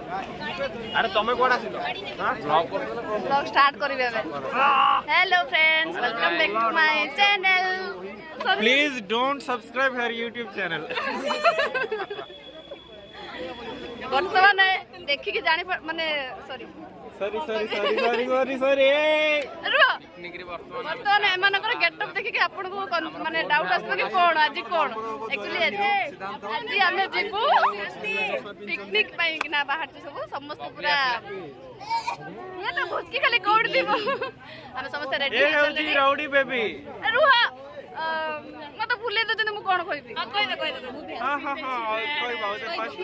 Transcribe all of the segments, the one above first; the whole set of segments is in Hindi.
अरे तुम कोड आसिलो हां ब्लॉग स्टार्ट करिवे hello friends welcome back to my channel please don't subscribe हर YouTube चैनल वर्तमान देखि के जानि माने सॉरी वर्तमान एमानकर गेटअप देखि के आपन को माने डाउट आसबो कि कोन आज कोन एक्चुअली आज आमे जीवु पिकनिक पई कि ना बाहर सब समस्त पूरा ये तो भुसकी खाली कोड दिबो हम समस्त रेडी ए होजी राउडी बेबी रुहा मत भूले दो जने मु कोन कहबी कहि दे हां हां हां कोई बात फास्ट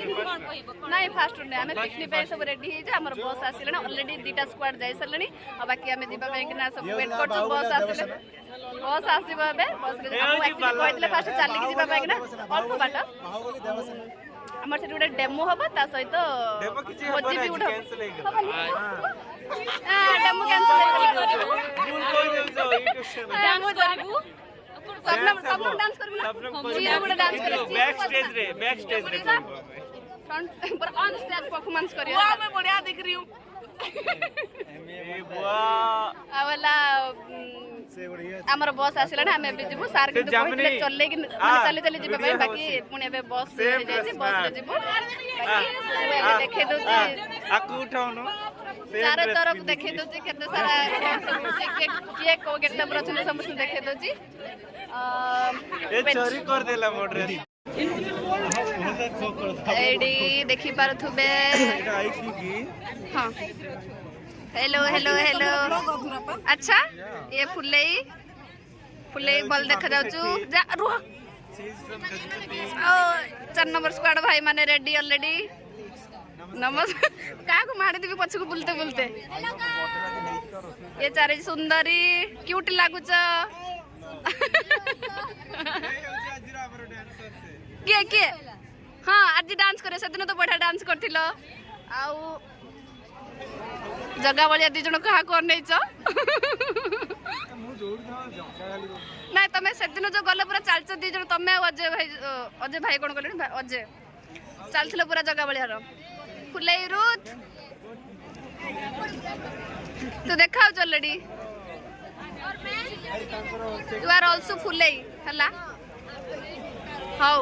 नहीं फास्ट ने हमें पिकनिक पे सब रेडी हे जे हमर बस आसिले ऑलरेडी दीटा स्क्वाड जाई सरलनी अब बाकी हमें जीवा बैंक ना सब वेट करछु बस आसिले बस आसीबो बे बस रे हम एक्चुअली कहतले फास्ट चली के जीवा बैंक ना अल्प बाट हमर से गोटे डेमो हबा ता सहित भोजी भी उठा हां डेमो कैंसिल हे डेमो करिबू सब डांस करबू ना जीरो गुडा डांस करे बैक स्टेज रे फ्रंट पर ऑन स्टेज परफॉर्मेंस करियो वाह मैं बढ़िया दिख रही हूं ए बुआ आवला हमर बस आसिला ना हमें भी जीवु सार के कहले चले कि माने चले जीबे भाई बाकी पुणे बे बस हे जाय छी बस रे जीवु बाकी देखे दो छी आकू उठाउनो चारों तरफ देखे दो छी केते सारा के को गेटअप रचने समस्त देखे दो छी ए चोरी कर देला मोड रे एडी देखि पारथुबे हां हेलो हेलो हेलो अच्छा ये फुलेई बल देखा जाउछु जा रुह 4 नंबर स्क्वाड भाई माने रेडी ऑलरेडी नमस्कार का को मारे दिबी पछ को बुलते बुलते ये चारे सुंदरी क्यूट लागुछ के हाँ आज डांस करे से दिन तो बढ़िया डांस करथिलो आउ जगह वाली दी जण कहा कर नै छ नहीं तमे से दिन जो गले पूरा चालछ दी जण तमे अजय भाई कोन गले अजय चालथिलो पूरा जगह वाली हरो फुलेई रुत तो देखाओ ऑलरेडी यू आर आल्सो फुलेई हला हाउ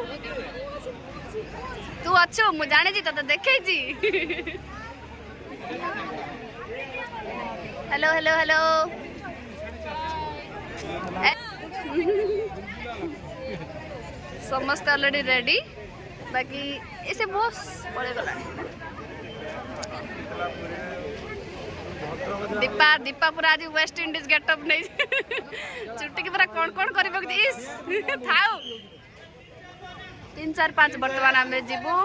तू अच्छो मु जाने जी तो देखे जी हेलो हेलो हेलो समस्त ऑलरेडी रेडी बाकी ऐसे बस पड़े गला दीपा पूरा आज वेस्ट इंडीज गेटअप नहीं छुट्टी के पूरा कौन कौन करबो इस थाओ 3 4 5 वर्तमान आमे जीवु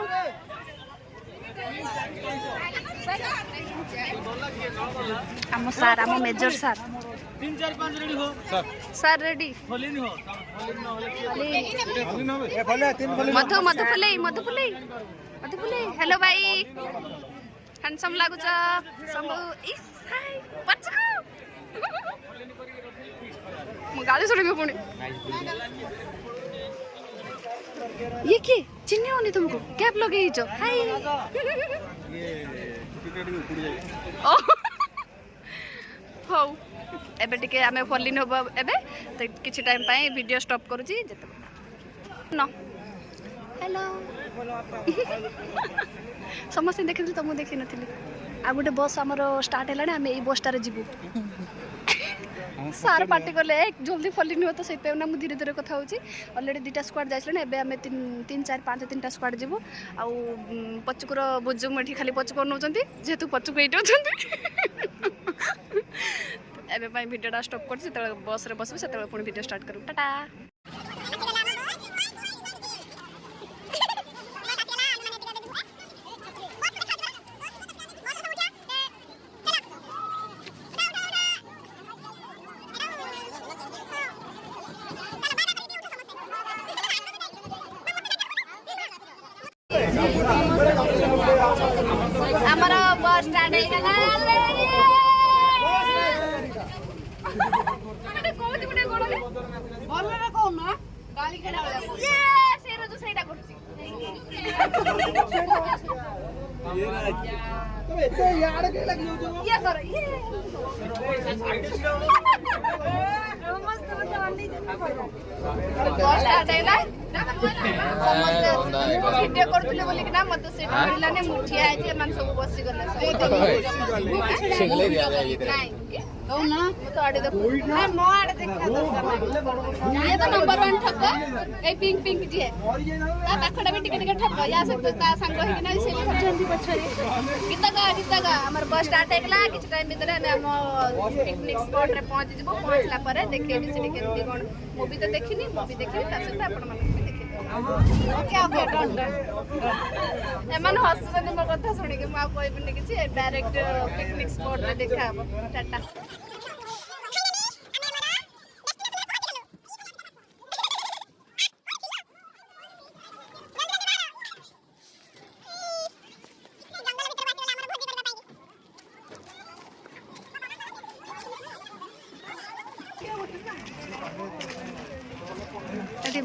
हम सार हम मेजर सार 3 4 5 रेडी हो सर रेडी फली नहीं हो मधु फुले हेलो भाई हैंडसम लागु छ संभु इस हाय पछको म गाली सुनिबे पुणी ये के चिन्ह होनी तुमको कैप लगे ही जो हाय ये हो एबे टिके हमें फॉलिन होबो एबे तो किछि टाइम पाए वीडियो स्टॉप करू छी जते न हेलो समस्त देखिली तुम देखि नथिली आ गोटे बस हमर स्टार्ट हैला हमें ई बस टारे जीवु सार पार्टी कले जल्दी फॉलिन हो तो से पे ना मु धीरे धीरे कथा होची ऑलरेडी दीटा स्क्वाड जाइसले एबे हमें 3 4 5 3टा स्क्वाड जीवु आ पचकुर बुजु मठी खाली पचकुर नउचंती जेतु पचकु एटो चंती एबे पई वीडियोटा स्टॉप करछि त बस रे बसबे सेते पुणी वीडियो स्टार्ट करू टाटा हमारा बस स्टैंड है गाली खेला ये सेरो जो सहीटा करछि ये करो ये भिडियो करुले बोलिकिना मत से मिलाने मुठिया है मन सब बसी गले कौना तो आड़े देखो मैं मो आड़े देखा ये तो नंबर 1 ठक ए पिंक पिंक जी है ता पाखडा भी टिके टिके ठक या सब ता संग होई ना से जल्दी पछरी गीत गा हमर बस स्टार्ट हेकला किछ टाइम भीतर हम पिकनिक स्पॉट रे पहुंच जबो पहुंचला पर देखे भी से केमती कोन मूवी तो देखिनी मूवी देखि ता सहित आपण मन भी देखि ओके ओके डन डन एमन हसबन मो कथा सुनि के मा कोइ बिन किछि डायरेक्ट पिकनिक स्पॉट रे देखा टाटा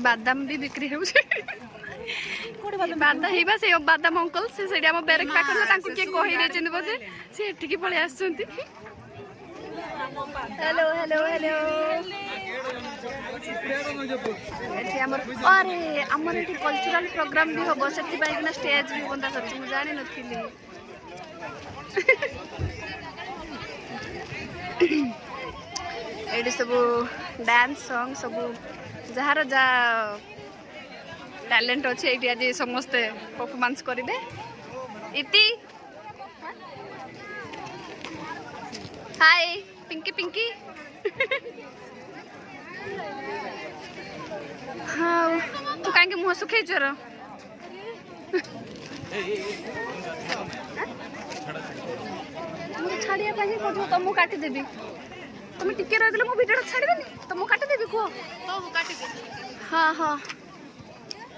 बादाम भी बिक्री हो बादाम हेबा से बादाम अंकल से सेडी हम बेरेक पाखर तांको के कहि रे चंद बदे से एठकी पळे आछंती हेलो हेलो हेलो एठी हमर अरे हमर एठी कल्चरल प्रोग्राम भी होबो सेति बाइ ना स्टेज भी बंदा करछ मु जानि नथिली एडी सब डांस सॉन्ग सब जहार जा टैलेंट अच्छे ये आज समस्ते परफॉर्मेंस करेंगे इति हाय पिंकी पिंकी हाँ तू कहीं मुँह सुखे चोर छाड़िया कह तुम काटिदेवी तुम टिके रही मो भिडियो छाड़बेनि तुम काटिदेवी कह हाँ हाँ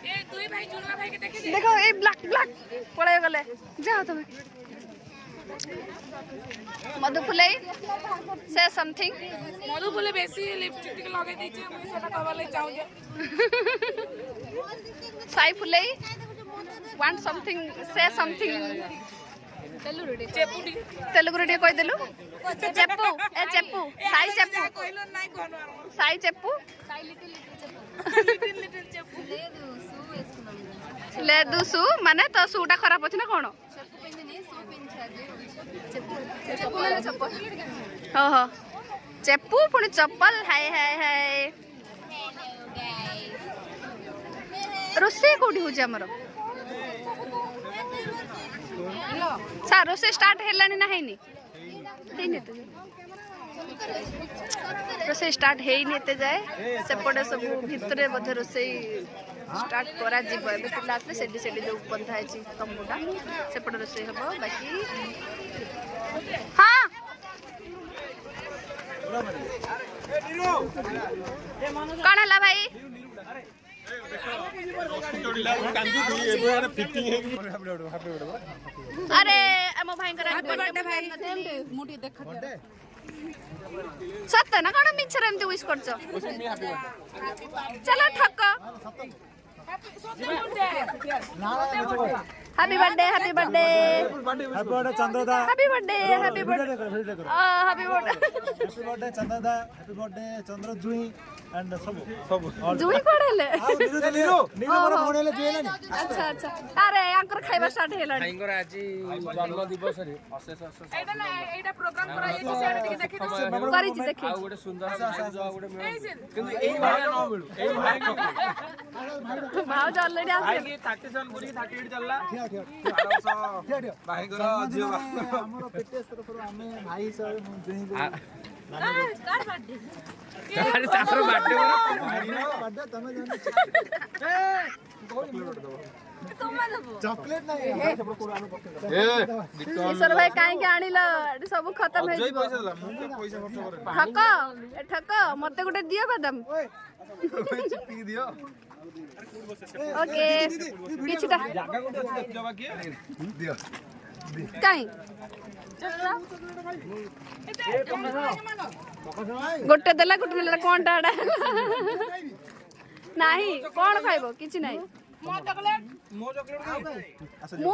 देखो ये ब्लैक ब्लैक पड़े गले जाओ तुम्हें मधुफुले से समथिंग मधुफुले बेसी लिपस्टिक लगे दैछे मुई सेटा कहबाले चाहू जे साई फुले want something say something Telugu रे कहि देलु चेप्पू ए चेप्पू साई चेप्पू कहलो नाही कोन साई चेप्पू साई लिटिल चेप्पू ले दु सु माने तो सुटा खराब अछि ना कोन चेप्पू पिंदिनी सु पिंछा चेप्पू ले चप्पल हो हो चेप्पू पुनी चप्पल हाय हाय हाय रोसे कोठी हो जे हमर सर रोसे स्टार्ट हेलानी ना हेनी हेनी तो रोसे स्टार्ट हेनी एते जाए सेपटे सब भितरे बधे रोसे स्टार्ट करा जीव एबे पिला आसले सेडी सेडी जो बंधा है तंबूटा सेपटे रोसे हबो बाकी हां कौन हला भाई अरे मो भाई हैप्पी बर्थडे भाई मुठी देखत सत्य ना कौन मिक्सर एमती विश करछ चलो ठक happy birthday happy birthday happy birthday चंद्रदा happy birthday happy birthday happy happy birthday चंद्रदा हैप्पी बर्थडे चंद्र जुई एंड सब जुई पड़ेले नीरो मोर फोन ले जुई अच्छा अच्छा अरे यांकर खाइबा स्टार्ट हेलानी भाईंकर आज जन्म दिवस रे अशेष अशेष एटा ना एटा प्रोग्राम करा ये सेड देखि देखि करी जी देखि आ गोटे सुंदर सा गोटे किंतु एई भाई न मिलु एई भाई न भाव ऑलरेडी आसे भाई 37 पूरी 38 चलला भाई को जियो हमरो फिटनेस तरफ हमें भाई सब जुई कार बर्थडे अरे तारो बर्थडे बर्थडे तमे जान चॉकलेट नहीं ईश्वर भाई काहे के आनिलो सब खत्म हे जीवो ठक ए ठक मते गुटे दियो बादाम चिपकी दियो ओके किछटा जागा कोठी अछि देखियो बाकी दियो काई गोटे देला गोटे देला कोन टाडा नाही कोन खाइबो किछि नाही मो चॉकलेट मु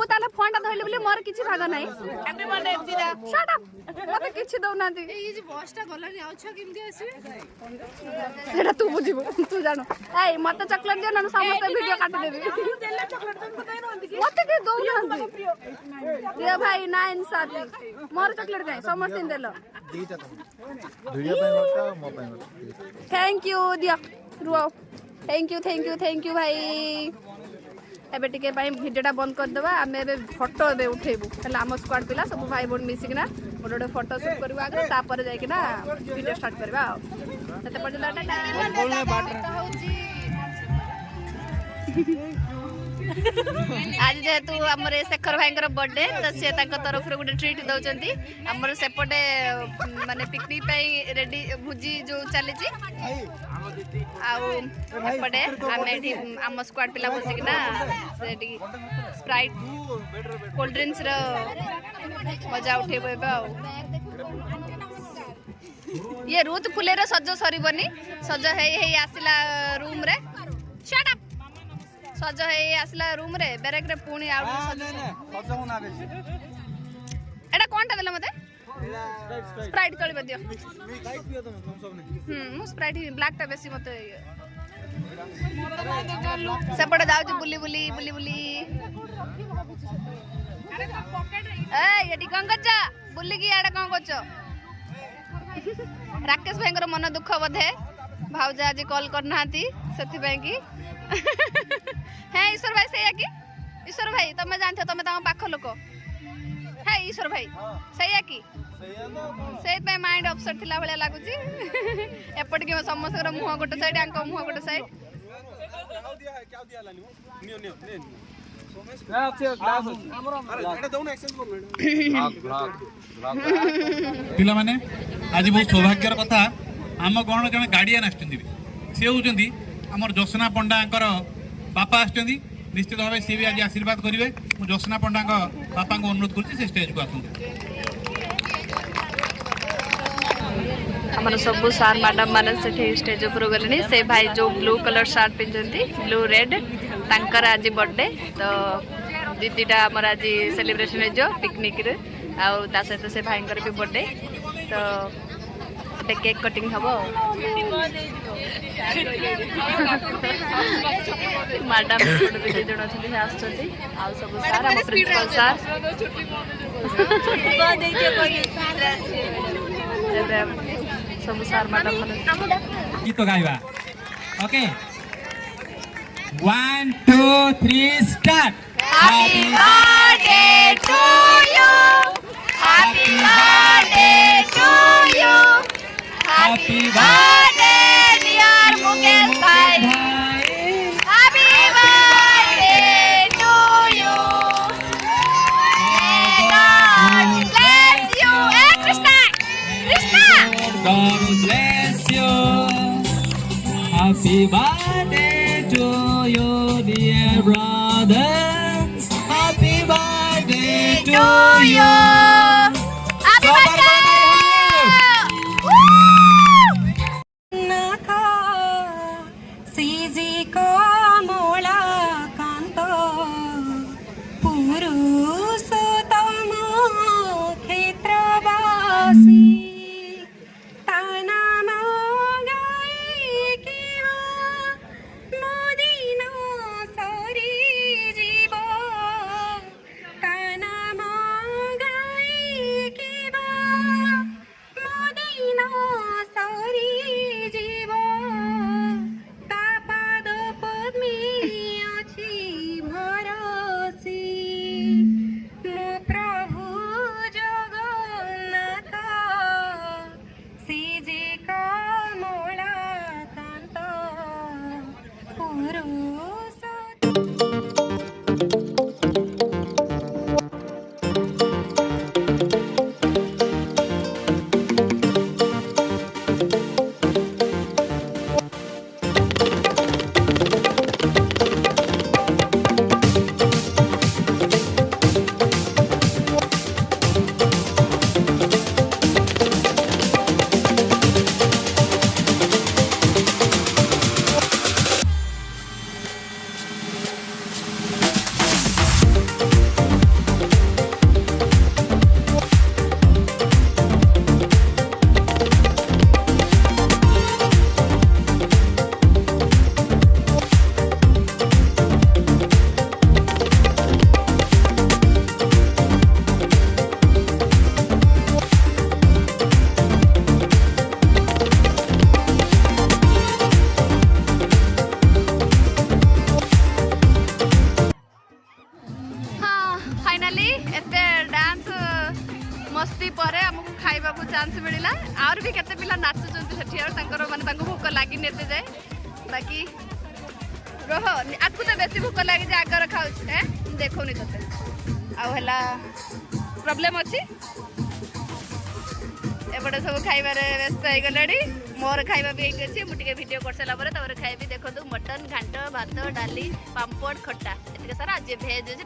ताले फोन टा धइले बोली मोर किछि भाग नाही हैप्पी बर्थडे एफसीदा शट अप मते किछि दउ नांती ए जे बस टा गलानी आउ छ केमदी आसी सेटा तू बुझिबो तू जानो ए मते चॉकलेट दियो ना समस्त वीडियो काट देबी देले चॉकलेट तुमको दे नंदी की मते के दउ नांती ये भाई ना इंसाफी मोर चॉकलेट काई समस्त देलो दीटा तुम वीडियो पे गोटा मो पे गोटा थैंक यू दियो रुओ थैंक यू भाई एबे टिके भाई भिडियोटा बंद कर देबा आमे एबे फोटो एबे उठेबू हला हम स्क्वाड पिला सब भाई बोन मिसिकना गोटे फोटो शूट करबा आगे तापर जाई किना वीडियो स्टार्ट करबा तते पडला आज जेहेतु आमर शेखर भाई बर्थडे तो सी तरफ गोटे ट्रीट दौरान आमर सेपटे माने पिकनिक रेडी भोजी जो चली आउपटे आम स्क्वाड पिला बसिकिना स्प्राइट कोल्ड ड्रिंक्स मजा उठेब ये रुत फुलेर सज सरबनी सज हे आसला रूम रे शट अप सज हे आसला रूम रे बेरेक रे पुणी आउट सज होना बेसी एटा कोनटा देला मते स्प्राइट चलबे दियो स्प्राइट पियो तुम सब ने मु स्प्राइट ब्लैक टा बेसी मते सेपटे जाउ बुली बुली बुली बुली ए एडी कोन करछ बुली की आडा कोन करछ राकेश भाई मन दुख बोधे भाउजा आज कॉल करना से है ईश्वर भाई से कि ईश्वर भाई तुम जानते तुम तम पाख लोक है ईश्वर भाई से कि से माइंड अपसेट थिला भले लागुची एपट कि समस्त मुह गोटे साइड आंक मुह गोटे साइड पिला माने आज बहुत सौभाग्यर कथा आम गण जन गार्डियन आछथि से होउचंदी हमर जोसना पंडा बापा आछथि निश्चित भाव सी भी आज आशीर्वाद करेंगे मु जोसना पंडा बापा को अनुरोध कर स्टेज को आसते आमर सब सार मैडम मैंने स्टेज उपर गले से भाई जो ब्लू कलर सार्ट पिंधती ब्लू रेड तांकर आज बर्थडे तो दीदीटा आमर आज सेलिब्रेशन हो पिकनिक आ सहित से भाई भी बर्थडे तो गोटे केक कटिंग हम मैडम भी दु जन अच्छे आस सब सार आम प्रिंसिपल सार सब सार मैडम गीत गाइबा okay 1 2 3 start happy birthday to you happy birthday to you happy birthday dear Mukesh भाई happy birthday to you may God bless you ए Krishna God bless you happy birthday to you dear brother happy birthday to you happy birthday CG को मोला कांत पुरुषोत्तम क्षेत्रवासी ताना गायिका मोदिन सरी जीव ताना फाइनाली एते डांस मस्ती परे हमको खाइबा को चांस मिलिला और भी केते पिला नाचुचंती सेठी और तांकर माने तांको भूख लागि नेते जाए बाकी रह आकु तो बेसी भूख लागि जे आगर खाउ है देखोनी तते आ हला प्रॉब्लम अछि एपटे सब खाइबारे व्यस्त हो गले मोर खाइबा भी एक अच्छी मुझे वीडियो कर सारा पर खाइबी देखो मटन घाट भात डाली पापड़ खट्टा एत सारा आज भेज अच्छे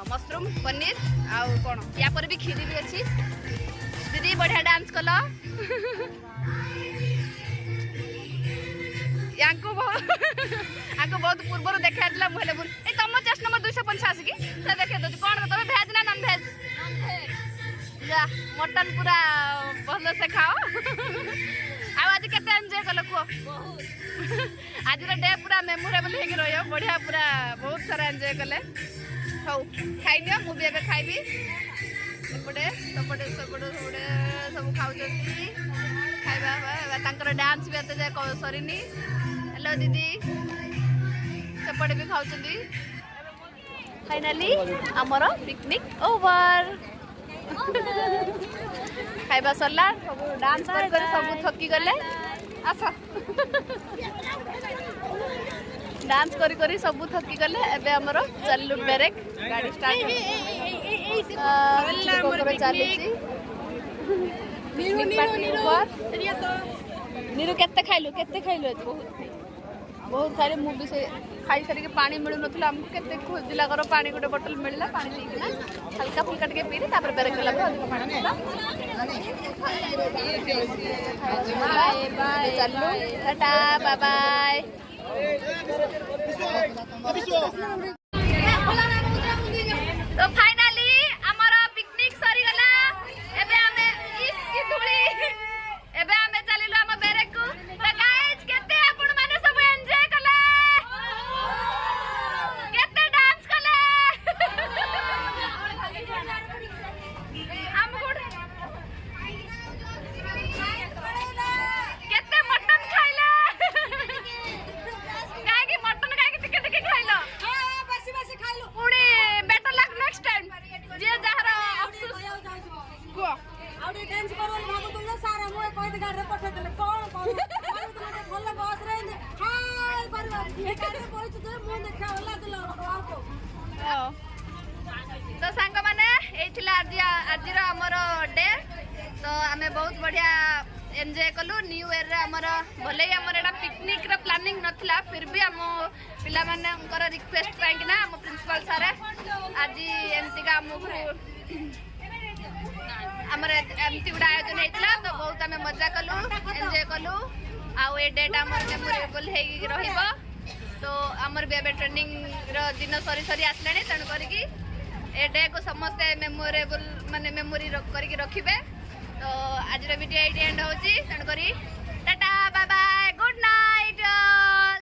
मशरूम पनीर आउ कौन या पर भी खीरी भी अच्छी दीदी बढ़िया डांस कल या बहुत पूर्व देखा मुझे तुम चेस्ट नंबर 250 की देखे दूसरी कौन तुम भेज ना नॉन भेज जा मटन पूरा भल से खाओ आज के एंजॉय कल कह आज डे पूरा मेमोरेबल हो रही बढ़िया पूरा बहुत सारा एंजॉय कले हौ खाई नियो मुझे एबे खाइबी एपटे सपटे सपटे सपटे सब खाउछंती खाइबा तांकर डांस भी एते जाय सरीनी हेलो दीदी सपटे भी खाउछंती फाइनली हमर पिकनिक ओवर खाइबा सरला सब डांस कर सब थकी गले आस डांस करी करी सब थकी गले एबे हमरो चललु ब्रेक गाड़ी स्टार्ट चली नीरू केते खाइलु बहुत खाइले मु भी से खाई सारी पानी मिलू नथला हमको केते खोजिला कर पानी गोटे बोतल मिलला पानी पीना हल्का फुल्का टिके पीली तापर ब्रेक कला अधिक पानी मिलला बाय बाय चलू टाटा बाय बाय तो फाइनली हमर पिकनिक सरी गला एबे हमें इसकी धूली एबे हमें चलिलो हम ब्रेक को तो गाइस केते आपण माने सब एन्जॉय कले केते डांस कले हम गुड केते मटन खाइला काहे कि मटन काहे कि टिके टिके खाइलो बसी बसी खाइलो पुडी बेटर लक नेक्स्ट टाइम जे जहर अफसोस को आउडी डांस करो भागो तुम सारा मोए कहि दे गाड़ी रे पठे देले कोन भल बस रे हाय परवा ए गाड़ी रे पहुंच दे मु देखा होला दिलो आपको तो सांग माने एथिला आज रा हमर डे तो हमें बहुत बढ़िया एंजॉय कलु न्यू ईयर रे हमर भले हमर एटा पिकनिक रे प्लानिंग नथला फिर भी हम पिला माने उनकर रिक्वेस्ट पाई कि ना हम प्रिंसिपल सर आज एमती का हमको हमर एमती गुडा आयोजन हेतला तो बहुत हमें मजा कलु एंजॉय कलु आउ ए डेट हमर मेमोरेबल हे रहिबो तो हमर भी ट्रेनिंग रो दिन सरी सरी आसलानी तण करी ए डे को समस्त मेमोरेबल माने मेमोरी करी रखिबे तो आज वीडियो एंड होची तण करी tata bye bye good night.